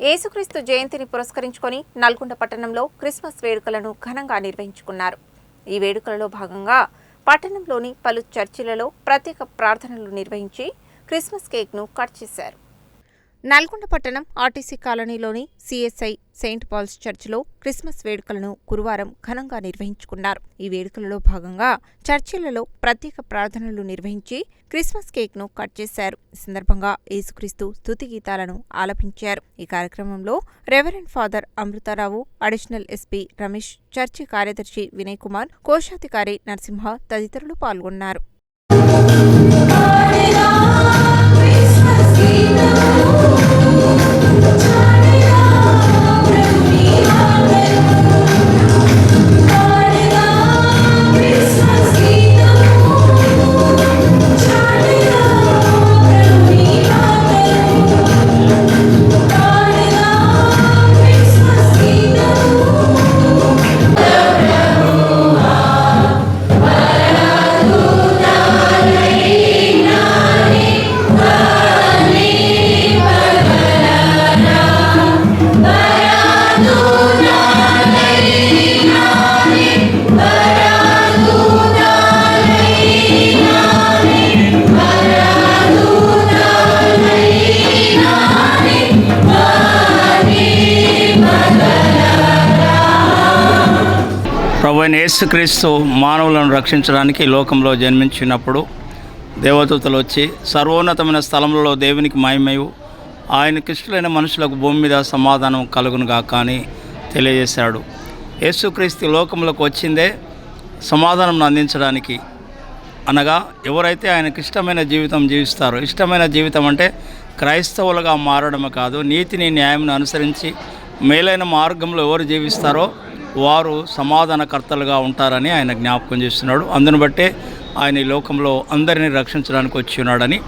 యేసుక్రీస్తు జయంతిని పురస్కరించుకొని నల్గొండ పట్టణంలో క్రిస్మస్ వేడుకలను ఘనంగా నిర్వహించుకున్నారు. ఈ వేడుకలలో భాగంగా పట్టణంలోని పలు చర్చిలలో ప్రత్యేక ప్రార్థనలు నిర్వహించి క్రిస్మస్ కేక్ను కట్ చేశారు. నల్గొండ పట్టణం ఆర్టీసీ కాలనీలోని సిఎస్ఐ సెయింట్ పాల్స్ చర్చిలో క్రిస్మస్ వేడుకలను గురువారం ఘనంగా నిర్వహించుకున్నారు. ఈ వేడుకలలో భాగంగా చర్చిలలో ప్రత్యేక ప్రార్థనలు నిర్వహించి క్రిస్మస్ కేక్ను కట్ చేశారు. ఈ సందర్భంగా యేసుక్రీస్తు స్తుతి గీతాలను ఆలపించారు. ఈ కార్యక్రమంలో reverend father Amrutharao, additional SP Ramesh, church కార్యదర్శి వినయ్ కుమార్, కోశాధికారి నరసింహ తదితరులు పాల్గొన్నారు. ప్రభువైన యేసుక్రీస్తు మానవులను రక్షించడానికి లోకంలో జన్మించినప్పుడు దేవదూతలు వచ్చి సర్వోన్నతమైన స్థలంలో దేవునికి మహిమయు ఆయనకి ఇష్టలైన మనుషులకు భూమి మీద సమాధానం కలుగునుగాక అని తెలియజేశాడు. యేసుక్రీస్తు లోకంలోకి వచ్చిందే సమాధానం అందించడానికి. అనగా ఎవరైతే ఆయనకి ఇష్టమైన జీవితం జీవిస్తారో, ఇష్టమైన జీవితం అంటే క్రైస్తవులుగా మారడమే కాదు, నీతిని న్యాయంను అనుసరించి మేలైన మార్గంలో ఎవరు జీవిస్తారో వారు సమాధానకర్తలుగా ఉంటారని ఆయన జ్ఞాపకం చేస్తున్నాడు. అందును బట్టే ఆయన ఈ లోకంలో అందరినీ రక్షించడానికి వచ్చి ఉన్నాడని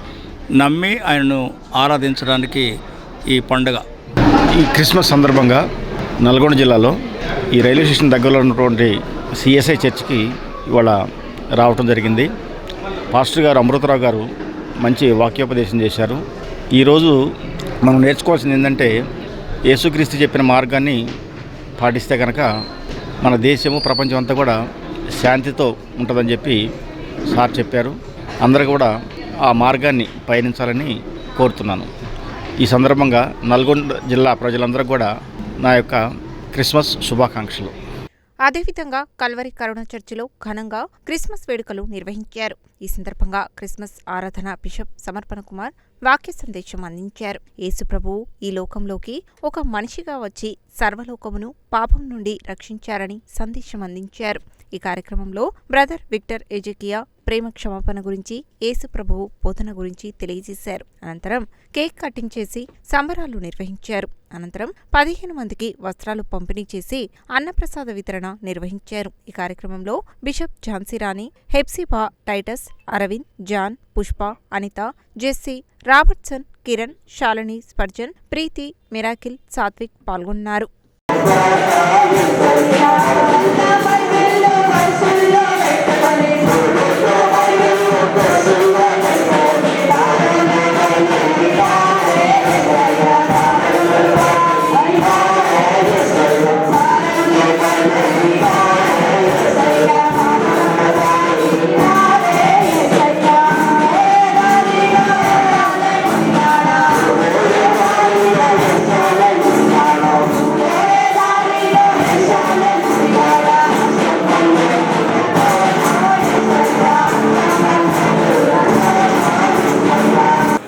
నమ్మి ఆయనను ఆరాధించడానికి ఈ పండుగ. ఈ క్రిస్మస్ సందర్భంగా నల్గొండ జిల్లాలో ఈ రైల్వే స్టేషన్ దగ్గరలో ఉన్నటువంటి సిఎస్ఐ చర్చికి ఇవాళ రావటం జరిగింది. పాస్టర్ గారు అమృతరావు గారు మంచి వాక్యోపదేశం చేశారు. ఈరోజు మనం నేర్చుకోవాల్సింది ఏంటంటే, యేసుక్రీస్తు చెప్పిన మార్గాన్ని పాటిస్తే కనుక మన దేశము, ప్రపంచం అంతా కూడా శాంతితో ఉంటుందని చెప్పి సార్ చెప్పారు. అందరూ కూడా ఆ మార్గాన్ని పయనించాలని కోరుతున్నాను. ఈ సందర్భంగా నల్గొండ జిల్లా ప్రజలందరూ కూడా నా యొక్క క్రిస్మస్ శుభాకాంక్షలు. అదేవిధంగా కల్వరి కరుణ చర్చిలో ఘనంగా క్రిస్మస్ వేడుకలు నిర్వహించారు. ఈ సందర్భంగా క్రిస్మస్ ఆరాధన బిషప్ సమర్పణ కుమార్ వాక్య సందేశం అందించారు. యేసు ప్రభువు ఈ లోకంలోకి ఒక మనిషిగా వచ్చి సర్వలోకమును పాపం నుండి రక్షించారని సందేశం అందించారు. ఈ కార్యక్రమంలో బ్రదర్ విక్టర్ ఎజెకియా ప్రేమ క్షమాపణ గురించి, యేసు ప్రభువు బోధన గురించి తెలియజేశారు. అనంతరం కేక్ కటింగ్ చేసి సంబరాలు నిర్వహించారు. అనంతరం 15 మందికి వస్త్రాలు పంపిణీ చేసి అన్నప్రసాద వితరణ నిర్వహించారు. ఈ కార్యక్రమంలో bishop Jhansirani, Hepsiba, Titus, Arvind, John, Pushpa, Anitha, Jessie, Robertson, Kiran, Shalini, Spurgeon, Preethi, Miracle, Satvik పాల్గొన్నారు.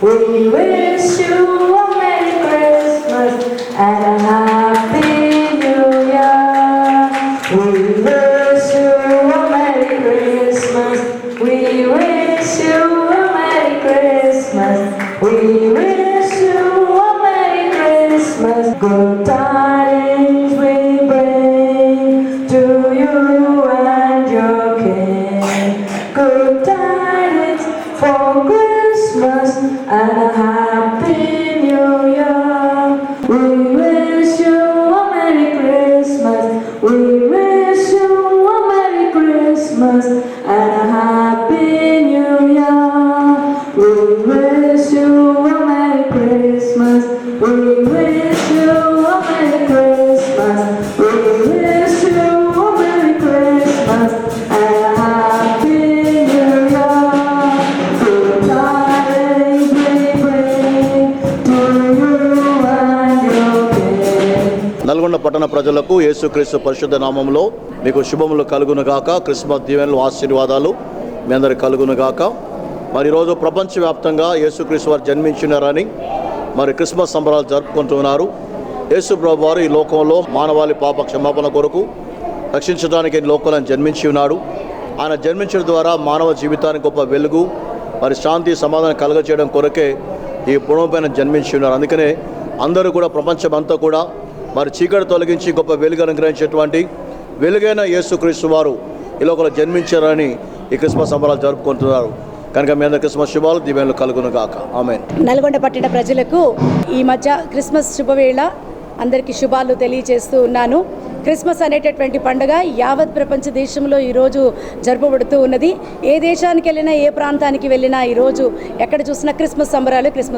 We wish you a Merry Christmas and a Happy New Year. We wish you a Merry Christmas. We wish you a Merry Christmas. We wish you a Merry Christmas. Good tidings we bring to you and your King. Good tidings for Christmas and a Happy New Year. We wish you a Merry Christmas. We wish you a Merry Christmas and a Happy New Year. We wish you a Merry Christmas. We wish you Nalgonda పట్టణ ప్రజలకు యేసుక్రీస్తు పరిశుద్ధ నామంలో మీకు శుభములు కలుగునుగాక. Christmas దీవెనలు ఆశీర్వాదాలు మీ అందరికి కలుగునుగాక. మరి ఈరోజు ప్రపంచవ్యాప్తంగా యేసుక్రీస్తు వారు జన్మించినారని మరి క్రిస్మస్ సంబరాలు జరుపుకుంటున్నారు. యేసు ప్రభు వారు ఈ లోకంలో మానవాళి పాప క్షమాపణ కొరకు రక్షించడానికి లోకంలో జన్మించి ఉన్నాడు. ఆయన జన్మించడం ద్వారా మానవ జీవితానికి గొప్ప వెలుగు మరి శాంతి సమాధానం కలగచేయడం కొరకే ఈ భూమి పైన జన్మించి ఉన్నారు. అందుకనే అందరూ కూడా ప్రపంచమంతా కూడా మరి చీకటి తొలగించి గొప్ప వెలుగు అనుగ్రహించేటువంటి వెలుగైన యేసుక్రీస్తు వారు ఈ లోకంలో జన్మించారని ఈ క్రిస్మస్ సంబరాలు జరుపుకుంటున్నారు. కనుక మీ అందరి క్రిస్మస్ శుభాలు దీవెనలు కలుగును గాక. ఆమేన్. నల్గొండ పట్టణ ప్రజలకు ఈ మధ్య క్రిస్మస్ శుభవేళ అందరికీ శుభాలు తెలియజేస్తూ ఉన్నాను. క్రిస్మస్ అనేటటువంటి పండుగ యావత్ ప్రపంచ దేశంలో ఈరోజు జరుపబడుతూ ఉన్నది. ఏ దేశానికి వెళ్ళినా, ఏ ప్రాంతానికి వెళ్ళినా ఈరోజు ఎక్కడ చూసినా క్రిస్మస్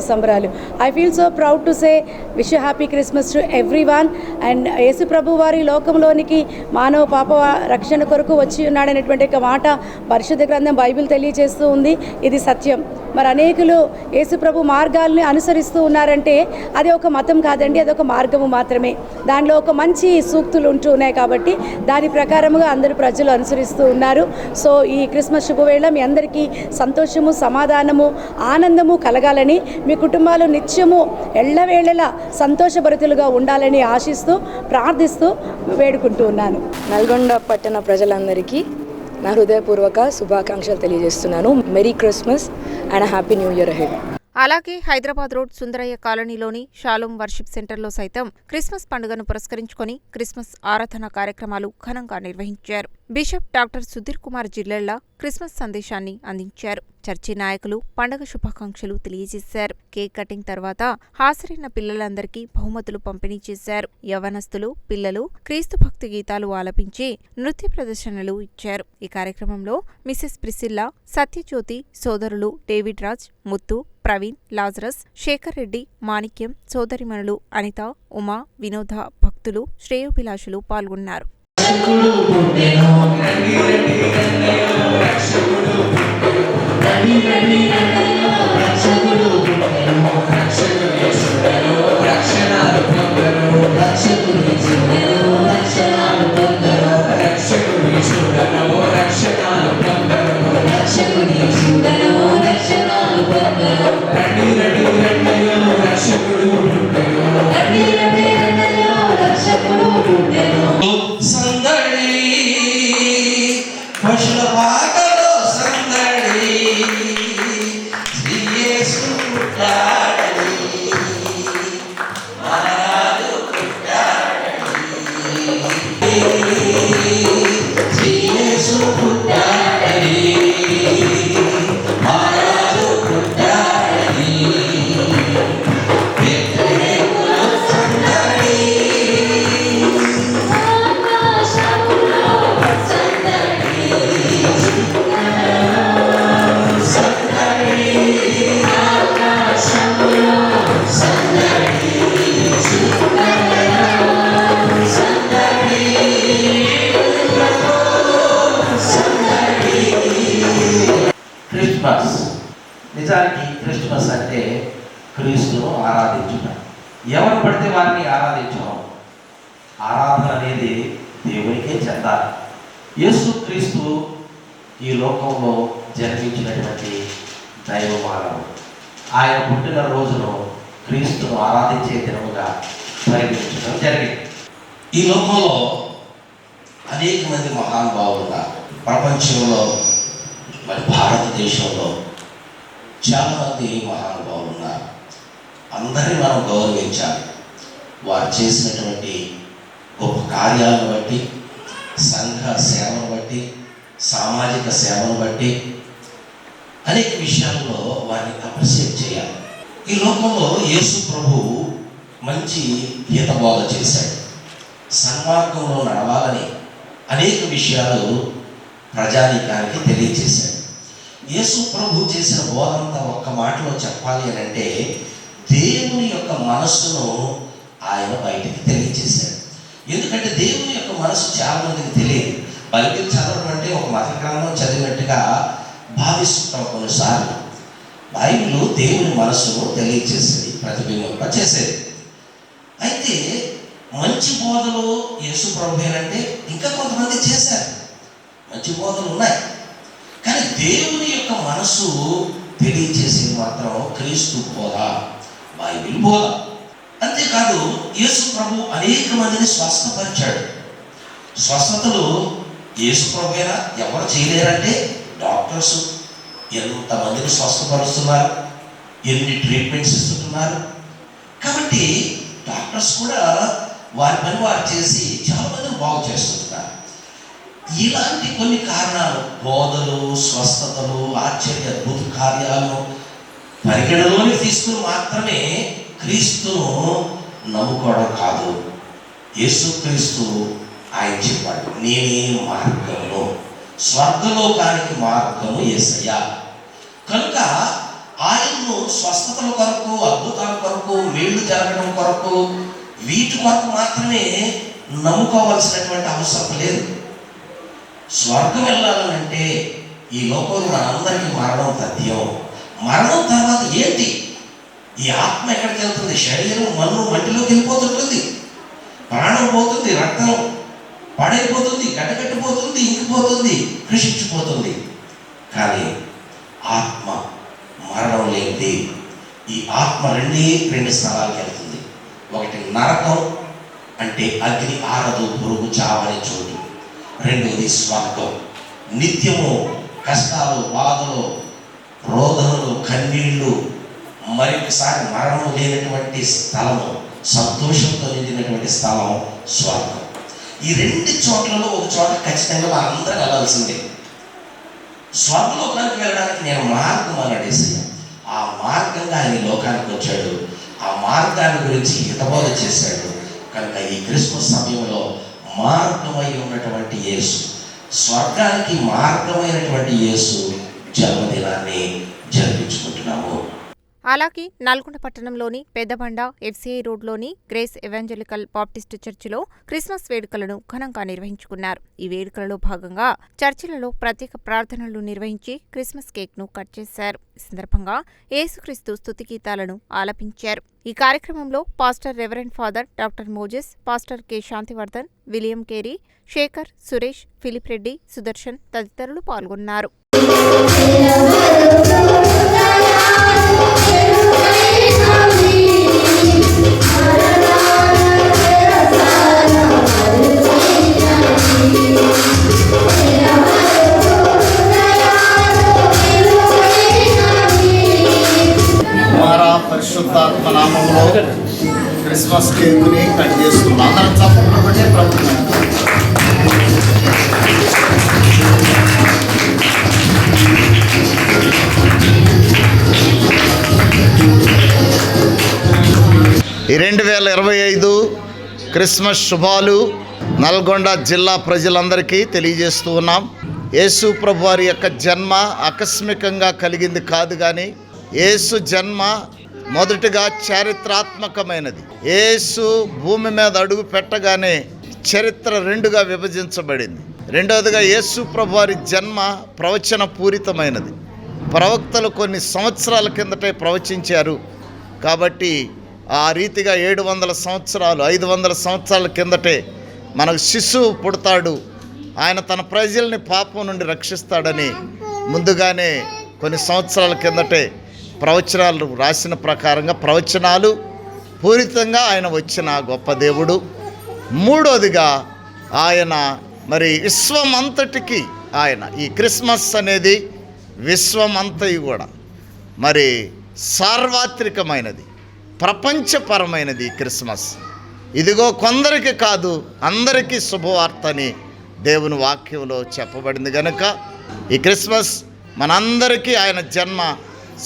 సంబరాలు. I feel so proud to say wish happy Christmas to everyone. And Yesu ప్రభు వారి లోకంలోనికి మానవ పాప రక్షణ కొరకు వచ్చి ఉన్నాడనేటువంటి ఒక మాట పరిశుద్ధ గ్రంథం బైబిల్ తెలియజేస్తూ ఉంది. ఇది సత్యం. మరి అనేకులు యేసు ప్రభు మార్గాల్ని అనుసరిస్తూ ఉన్నారంటే అది ఒక మతం కాదండి, అది ఒక మార్గము మాత్రమే. దానిలో ఒక మంచి సూక్తులు ఉంటూ ఉన్నాయి కాబట్టి దాని ప్రకారముగా అందరూ ప్రజలు అనుసరిస్తూ ఉన్నారు. సో ఈ క్రిస్మస్ శుభవేళ మీ అందరికీ సంతోషము, సమాధానము, ఆనందము కలగాలని, మీ కుటుంబాలు నిత్యము ఎల్లవేళలా సంతోషభరితులుగా ఉండాలని ఆశిస్తూ ప్రార్థిస్తూ వేడుకుంటూ ఉన్నాను. నల్గొండ పట్టణ ప్రజలందరికీ నా హృదయపూర్వక శుభాకాంక్షలు తెలియజేస్తున్నాను. Merry Christmas and happy new year ahead. అలాగే హైదరాబాద్ రోడ్ సుందరయ్య కాలనీలోని షాలోమ్ వర్షిప్ సెంటర్లో సైతం క్రిస్మస్ పండుగను పురస్కరించుకొని క్రిస్మస్ ఆరాధన కార్యక్రమాలు ఘనంగా నిర్వహించారు. Bishop doctor Sudheer Kumar Jillella Christmas సందేశాన్ని అందించారు. చర్చి నాయకులు పండుగ శుభాకాంక్షలు తెలియజేశారు. కేక్ కటింగ్ తర్వాత హాజరైన పిల్లలందరికీ బహుమతులు పంపిణీ చేశారు. యవ్వనస్తులు, పిల్లలు క్రీస్తు భక్తి గీతాలు ఆలపించి నృత్య ప్రదర్శనలు ఇచ్చారు. ఈ కార్యక్రమంలో మిసెస్ ప్రిసిల్లా, సత్యజ్యోతి, సోదరులు డేవిడ్ రాజ్, ముత్తు, ప్రవీణ్, లాజరస్, శేఖర్ రెడ్డి, మాణిక్యం, సోదరిమణులు అనిత, ఉమా, వినోద, భక్తులు, శ్రేయోభిలాషులు పాల్గొన్నారు. నిజానికి క్రిస్మస్ అంటే క్రీస్తును ఆరాధించుట. ఎవరు పడితే వారిని ఆరాధించడం. ఆరాధన అనేది దేవునికే చెందాలి. యేసు క్రీస్తు ఈ లోకంలో జన్మించినటువంటి దైవ మానవుడు. ఆయన పుట్టిన రోజును క్రీస్తును ఆరాధించే దినముగా పరిగణించడం జరిగింది. ఈ లోకంలో అనేక మంది మహానుభావులుగా ప్రపంచంలో మరి భారతదేశంలో చాలామంది మహానుభావులు ఉన్నారు. అందరినీ మనం గౌరవించాలి. వారు చేసినటువంటి గొప్ప కార్యాలను బట్టి, సంఘ సేవను బట్టి, సామాజిక సేవను బట్టి అనేక విషయాల్లో వారిని అప్రిషియేట్ చేయాలి. ఈ లోకంలో యేసు ప్రభు మంచి హితబోధ చేశాడు. సన్మార్గంలో నడవాలని అనేక విషయాలు ప్రజానీకానికి తెలియజేశాడు. యేసు ప్రభు చేసిన బోధంతా ఒక్క మాటలో చెప్పాలి అని అంటే దేవుని యొక్క మనస్సును ఆయన బయటికి తెలియజేశాడు. ఎందుకంటే దేవుని యొక్క మనసు చాలా మందికి తెలియదు. బైబిల్ చదవడం అంటే ఒక మత గ్రంథం చదివినట్టుగా భావిస్తుంటాం కొన్నిసార్లు. బైబిల్ దేవుని మనస్సును తెలియజేసేది, ప్రతిబింబింప చేసేది. అయితే మంచి బోధలు యేసు ప్రభువేనంటే ఇంకా కొంతమంది చేశారు, మంచి బోధలు ఉన్నాయి. కానీ దేవుని యొక్క మనసు తెలియజేసేది మాత్రం క్రీస్తు బోధ, బైబిల్ బోధ. అంతేకాదు యేసు ప్రభు అనేక మందిని స్వస్థపరిచాడు. స్వస్థతలు యేసు ప్రభువేనా? ఎవరు చేయలేరంటే డాక్టర్స్ ఎంతమందిని స్వస్థపరుస్తున్నారు, ఎన్ని ట్రీట్మెంట్స్ ఇస్తున్నారు. కాబట్టి డాక్టర్స్ కూడా వారి పని వారు చేసి చాలా మందిని బాగు చేస్తుంటారు. ఇలాంటి కొన్ని కారణాలు, బోధలు, స్వస్థతలు, ఆశ్చర్య అద్భుత కార్యాలను పరిగణలోకి తీసుకుని మాత్రమే క్రీస్తును నమ్ముకోవడం కాదు. యేసుక్రీస్తు ఆయన చెప్పాడు, నేనే మార్గమును, స్వర్గలోకానికి మార్గము యేసయ్య. కనుక ఆయన్ను స్వస్థతల కొరకు, అద్భుతాల కొరకు, మేళ్లు జరగడం కొరకు, వీటి కొరకు మాత్రమే నమ్ముకోవాల్సినటువంటి అవసరం లేదు. స్వర్గం వెళ్ళాలంటే ఈ లోకంలో మనందరికీ మరణం తథ్యం. మరణం తర్వాత ఏంటి? ఈ ఆత్మ ఎక్కడికి వెళ్తుంది? శరీరం మట్టిలోకి వెళ్ళిపోతుంటుంది, ప్రాణం పోతుంది, రక్తం పాడైపోతుంది, గడ్డకట్టిపోతుంది, ఇంకిపోతుంది, కృషించిపోతుంది. కానీ ఆత్మ మరణం లేనిది. ఈ ఆత్మ రెండు స్థలాలకు వెళ్తుంది. ఒకటి నరకం, అంటే అగ్ని ఆరదు, పురుగు చావని చోటు. రెండోది స్వర్గం, నిత్యము కష్టాలు, బాధలు, రోదనలు, కన్నీళ్లు, మరొకసారి మరణం లేనటువంటి స్థలము, సంతోషంతో నిండినటువంటి స్థలం స్వర్గం. ఈ రెండు చోట్లలో ఒక చోట ఖచ్చితంగా వాళ్ళందరూ వెళ్ళాల్సిందే. స్వర్గలోకానికి వెళ్ళడానికి నేను మార్గం అన్నాడు యేసయ్య. ఆ మార్గంగా ఆయన లోకానికి వచ్చాడు, ఆ మార్గాన్ని గురించి హితబోధ చేశాడు. కనుక ఈ క్రిస్మస్ సమయంలో మార్గమై ఉన్నటువంటి యేసు, స్వర్గానికి మార్గమైనటువంటి యేసు జన్మదినాన్ని జరిపించుకుంటున్నాము. అలాగే నల్గొండ పట్టణంలోని పెద్దబండ ఎఫ్సీఐ రోడ్లోని గ్రేస్ ఎవాంజలికల్ బాప్టిస్టు చర్చిలో క్రిస్మస్ వేడుకలను ఘనంగా నిర్వహించుకున్నారు. ఈ వేడుకలలో భాగంగా చర్చిలలో ప్రత్యేక ప్రార్థనలు నిర్వహించి క్రిస్మస్ కేక్ను కట్ చేశారు. ఈ సందర్భంగా యేసుక్రీస్తు స్తుతి గీతాలను ఆలపించారు. ఈ కార్యక్రమంలో pastor reverend father doctor Moses, pastor K Shantivardhan, William Carey, Sekhar, Suresh, Philip Reddy, Sudarshan తదితరులు పాల్గొన్నారు. పరిశుద్ధాత్మ నామములో క్రిస్మస్ కేకుని కట్ చేస్తున్నాం. అందరం చప్పట్లు కొట్టి ప్రభుత్వం ఈ 2025 క్రిస్మస్ శుభాలు నల్గొండ జిల్లా ప్రజలందరికీ తెలియజేస్తూ ఉన్నాం. యేసు ప్రభు వారి యొక్క జన్మ ఆకస్మికంగా కలిగింది కాదు, కానీ యేసు జన్మ మొదటిగా చారిత్రాత్మకమైనది. యేసు భూమి మీద అడుగు పెట్టగానే చరిత్ర రెండుగా విభజించబడింది. రెండవదిగా యేసు ప్రభు వారి జన్మ ప్రవచన పూరితమైనది. ప్రవక్తలు కొన్ని సంవత్సరాల కిందటే ప్రవచించారు. కాబట్టి ఆ రీతిగా 700 సంవత్సరాలు 500 సంవత్సరాల కిందటే మనకు శిశువు పుడతాడు, ఆయన తన ప్రజల్ని పాపం నుండి రక్షిస్తాడని ముందుగానే కొన్ని సంవత్సరాల కిందటే ప్రవచనాలు రాసిన ప్రకారంగా ప్రవచనాలు పూరితంగా ఆయన వచ్చిన గొప్ప దేవుడు. మూడోదిగా ఆయన మరి విశ్వమంతటికి ఆయన ఈ క్రిస్మస్ అనేది విశ్వమంతయు కూడా మరి సార్వత్రికమైనది, ప్రపంచపరమైనది ఈ క్రిస్మస్. ఇదిగో కొందరికి కాదు అందరికీ శుభవార్తని దేవుని వాక్యంలో చెప్పబడింది. కనుక ఈ క్రిస్మస్ మనందరికీ ఆయన జన్మ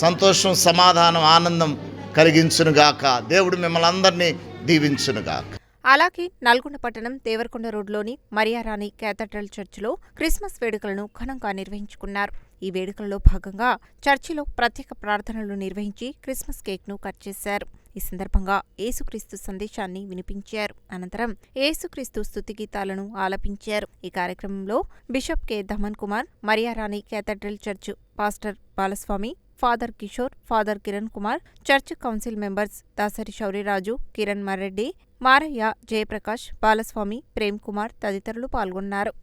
సంతోషం, సమాధానం, ఆనందం కలిగించునుగాక. దేవుడు మిమ్మల్ని అందరినీ దీవించునుగాక. అలాగే నల్గొండ పట్టణం దేవరకొండ రోడ్లోని మరియారాణి క్యాథడ్రల్ చర్చిలో క్రిస్మస్ వేడుకలను ఘనంగా నిర్వహించుకున్నారు. ఈ వేడుకలలో భాగంగా చర్చిలో ప్రత్యేక ప్రార్థనలు నిర్వహించి క్రిస్మస్ కేక్ను కట్ చేశారు. ఈ సందర్భంగా యేసుక్రీస్తు సందేశాన్ని వినిపించారు. అనంతరం యేసుక్రీస్తు స్తుతి గీతాలను ఆలపించారు. ఈ కార్యక్రమంలో bishop K Dhaman Kumar, Mariyarani cathedral church pastor Balaswamy, father Kishore, father Kiran Kumar, church council members Dasari Shauryaraju, Kiran Marreddy, Maraiah, Jayaprakash, Balaswamy, Prem Kumar తదితరులు పాల్గొన్నారు.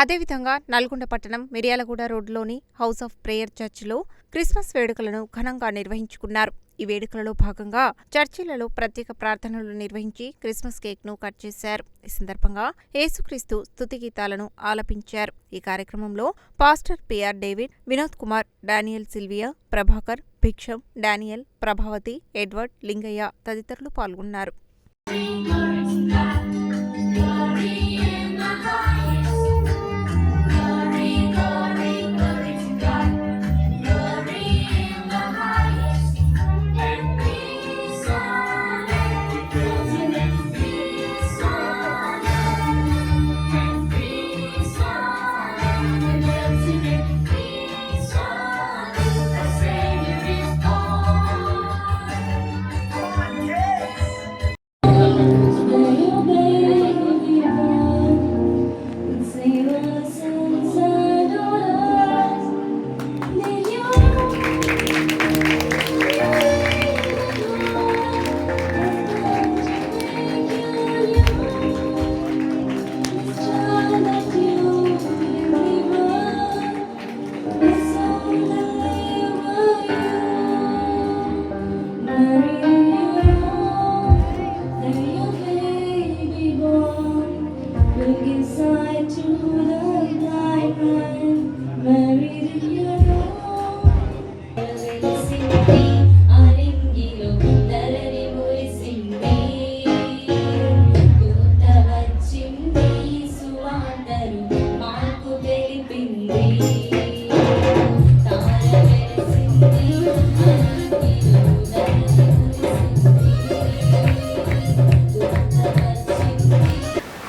అదేవిధంగా నల్గొండ పట్టణం మిర్యాలగూడ రోడ్లోని హౌస్ ఆఫ్ ప్రేయర్ చర్చిలో క్రిస్మస్ వేడుకలను ఘనంగా నిర్వహించుకున్నారు. ఈ వేడుకలలో భాగంగా చర్చిలలో ప్రత్యేక ప్రార్థనలు నిర్వహించి క్రిస్మస్ కేక్ను కట్ చేశారు. ఈ సందర్భంగా యేసుక్రీస్తు స్తుతి గీతాలను ఆలపించారు. ఈ కార్యక్రమంలో pastor PR David, Vinod Kumar, Daniel Sylvia, Prabhakar, Bhiksham, Daniel, Prabhavathi, Edward, Lingaiah తదితరులు పాల్గొన్నారు.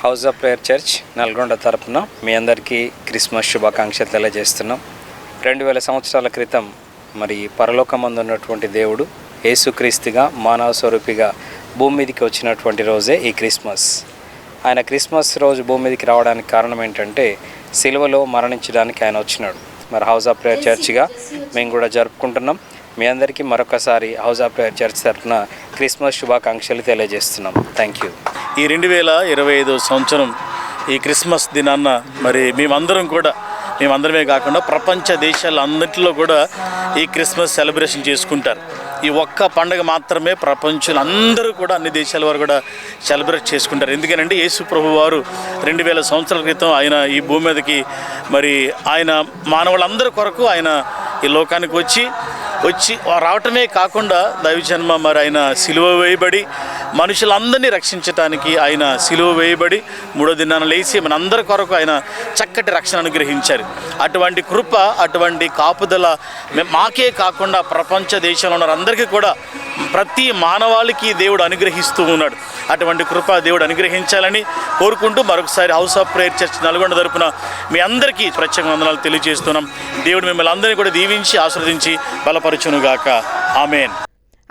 House of prayer church Nalgonda తరపున మీ అందరికీ క్రిస్మస్ శుభాకాంక్షలు తెలియజేస్తున్నాం. 2000 సంవత్సరాల క్రితం మరి పరలోకమందు ఉన్నటువంటి దేవుడు యేసుక్రీస్తుగా మానవ స్వరూపిగా భూమి మీదకి వచ్చినటువంటి రోజే ఈ క్రిస్మస్. ఆయన క్రిస్మస్ రోజు భూమి మీదకి రావడానికి కారణం ఏంటంటే సిలువలో మరణించడానికి ఆయన వచ్చినాడు. మరి హౌస్ ఆఫ్ ప్రేయర్ చర్చ్గా మేము కూడా జరుపుకుంటున్నాం. మీ అందరికీ మరొకసారి హౌస్ ఆఫ్ ప్రేయర్ చర్చ్ తరఫున క్రిస్మస్ శుభాకాంక్షలు తెలియజేస్తున్నాం. Thank you. ఈ 2025 సంవత్సరం ఈ క్రిస్మస్ దినాన్న మరి మేమందరమే కాకుండా ప్రపంచ దేశాలన్నింటిలో కూడా ఈ క్రిస్మస్ సెలబ్రేషన్ చేసుకుంటారు. ఈ ఒక్క పండుగ మాత్రమే ప్రపంచంలో అందరూ కూడా అన్ని దేశాల వారు కూడా సెలబ్రేట్ చేసుకుంటారు. ఎందుకనంటే యేసు ప్రభు వారు 2000 సంవత్సరాల క్రితం ఆయన ఈ భూమి మీదకి మరి ఆయన మానవులందరి కొరకు ఆయన ఈ లోకానికి వచ్చి రావటమే కాకుండా దైవజన్మ మరి ఆయన సిలువ వేయబడి మనుషులందరినీ రక్షించడానికి ఆయన సిలువ వేయబడి 3వ దినాన లేచి మనందరి కొరకు ఆయన చక్కటి రక్షణ అనుగ్రహించారు. అటువంటి కృప, అటువంటి కాపుదల మాకే కాకుండా ప్రపంచ దేశంలో ఉన్న అందరికీ కూడా ప్రతి మానవాళికి దేవుడు అనుగ్రహిస్తూ ఉన్నాడు. అటువంటి కృప దేవుడు అనుగ్రహించాలని కోరుకుంటూ మరొకసారి house of prayer church Nalgonda తరపున మీ అందరికీ ప్రత్యేక వందనాలు తెలియజేస్తున్నాం. దేవుడు మిమ్మల్ని అందరినీ కూడా దీవించి ఆశీర్వదించి బలపరచునుగాక. ఆమేన్.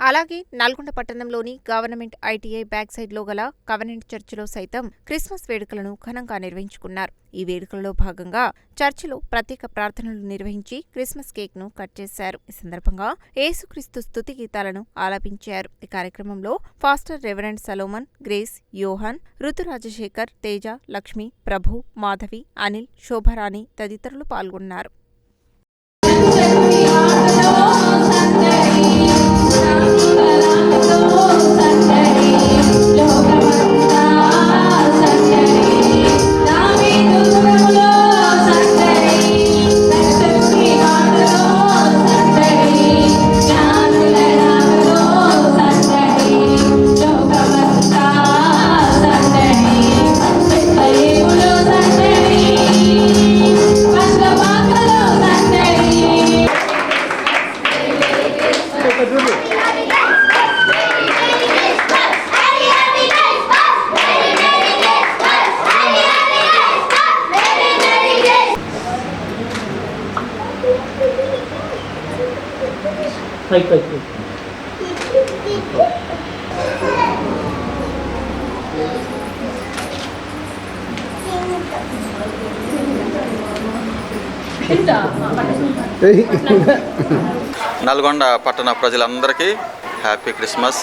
అలాగే నల్గొండ పట్టణంలోని గవర్నమెంట్ ఐటీఐ బ్యాక్ సైడ్లో గల కవెనెంట్ చర్చిలో సైతం క్రిస్మస్ వేడుకలను ఘనంగా నిర్వహించుకున్నారు. ఈ వేడుకలలో భాగంగా చర్చిలో ప్రత్యేక ప్రార్థనలు నిర్వహించి క్రిస్మస్ కేక్ను కట్ చేశారు. ఈ సందర్భంగా యేసుక్రీస్తు స్తుతి గీతాలను ఆలపించారు. ఈ కార్యక్రమంలో ఫాస్టర్ రెవరెండ్ సలోమన్, గ్రేస్, యోహాన్, ఋతురాజశేఖర్, తేజ, లక్ష్మి, ప్రభు, మాధవి, అనిల్, శోభరాణి తదితరులు పాల్గొన్నారు. నల్గొండ పట్టణ ప్రజలందరికీ హ్యాపీ క్రిస్మస్,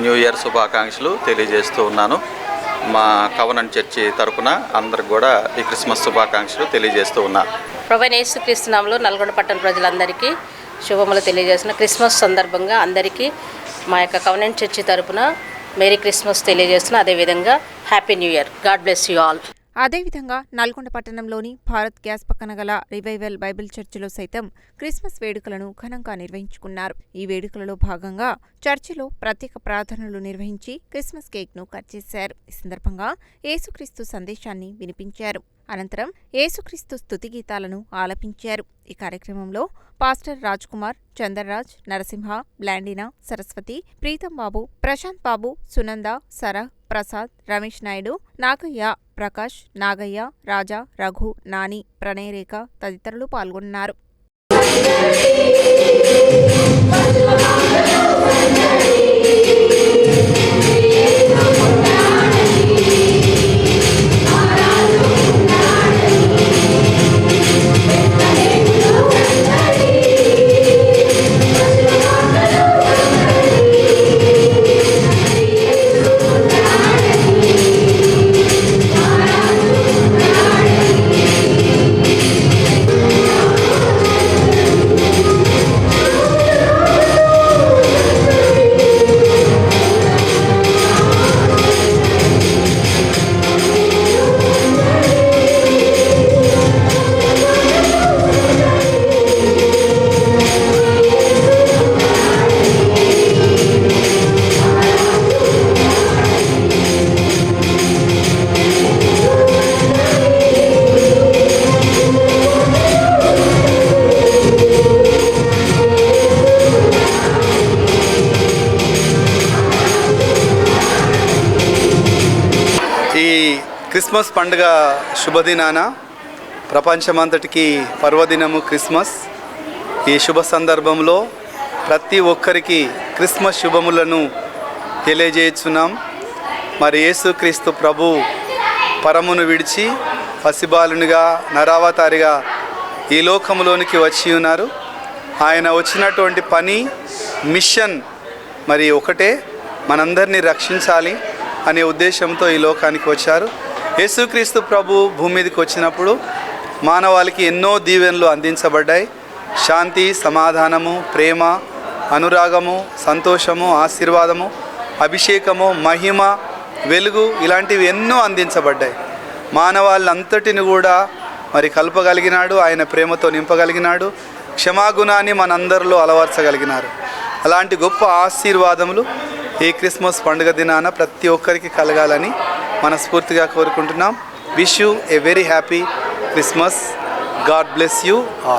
న్యూ ఇయర్ శుభాకాంక్షలు తెలియజేస్తూ ఉన్నాను. మా కవెనెంట్ చర్చి తరపున అందరికి కూడా ఈ క్రిస్మస్ శుభాకాంక్షలు తెలియజేస్తూ ఉన్నాను. ప్రభువైన యేసుక్రీస్తు నామములో నల్గొండ పట్టణ ప్రజలందరికీ శుభములు తెలియజేస్తున్న క్రిస్మస్ సందర్భంగా అందరికీ మా యొక్క కవెనెంట్ చర్చి తరపున మేరీ క్రిస్మస్ తెలియజేస్తున్న. అదేవిధంగా happy new year. God bless you all. అదేవిధంగా నల్గొండ పట్టణంలోని భారత్ గ్యాస్ పక్కన గల రివైవల్ బైబిల్ చర్చిలో సైతం క్రిస్మస్ వేడుకలను ఘనంగా నిర్వహించుకున్నారు. ఈ వేడుకలలో భాగంగా చర్చిలో ప్రత్యేక ప్రార్థనలు నిర్వహించి క్రిస్మస్ కేక్ను కట్ చేశారు. ఈ సందర్భంగా యేసుక్రీస్తు సందేశాన్ని వినిపించారు. అనంతరం యేసుక్రీస్తు స్తుతి గీతాలను ఆలపించారు. ఈ కార్యక్రమంలో పాస్టర్ రాజ్ కుమార్, చందర్రాజ్, నరసింహ, బ్లాండినా, సరస్వతి, ప్రీతం బాబు, ప్రశాంత్ బాబు, సునంద, సరహ్, ప్రసాద్, రమేష్ నాయుడు, నాగయ్య, ప్రకాష్, నాగయ్య, రాజా, రఘు, నాని, ప్రణయరేఖ తదితరులు పాల్గొన్నారు. క్రిస్మస్ పండుగ శుభదినాన ప్రపంచమంతటికి పర్వదినము క్రిస్మస్. ఈ శుభ సందర్భంలో ప్రతి ఒక్కరికి క్రిస్మస్ శుభములను తెలియజేస్తున్నాం. మరి యేసుక్రీస్తు ప్రభు పరమును విడిచి పసిబాలునిగా నరావతారిగా ఈ లోకంలోనికి వచ్చి ఉన్నారు. ఆయన వచ్చినటువంటి పని మిషన్ మరి ఒకటే, మనందరినీ రక్షించాలి అనే ఉద్దేశంతో ఈ లోకానికి వచ్చారు. యేసుక్రీస్తు ప్రభు భూమి మీదకి వచ్చినప్పుడు మానవాళికి ఎన్నో దీవెనలు అందించబడ్డాయి. శాంతి, సమాధానము, ప్రేమ, అనురాగము, సంతోషము, ఆశీర్వాదము, అభిషేకము, మహిమ, వెలుగు ఇలాంటివి ఎన్నో అందించబడ్డాయి. మానవాళ్ళంతటిని కూడా మరి కలపగలిగినాడు, ఆయన ప్రేమతో నింపగలిగినాడు, క్షమాగుణాన్ని మనందరిలో అలవర్చగలిగినారు. అలాంటి గొప్ప ఆశీర్వాదములు ఈ క్రిస్మస్ పండుగ దినాన ప్రతి ఒక్కరికి కలగాలని మనస్ఫూర్తిగా కోరుకుంటున్నాం. Wish you a very happy Christmas. God bless you all.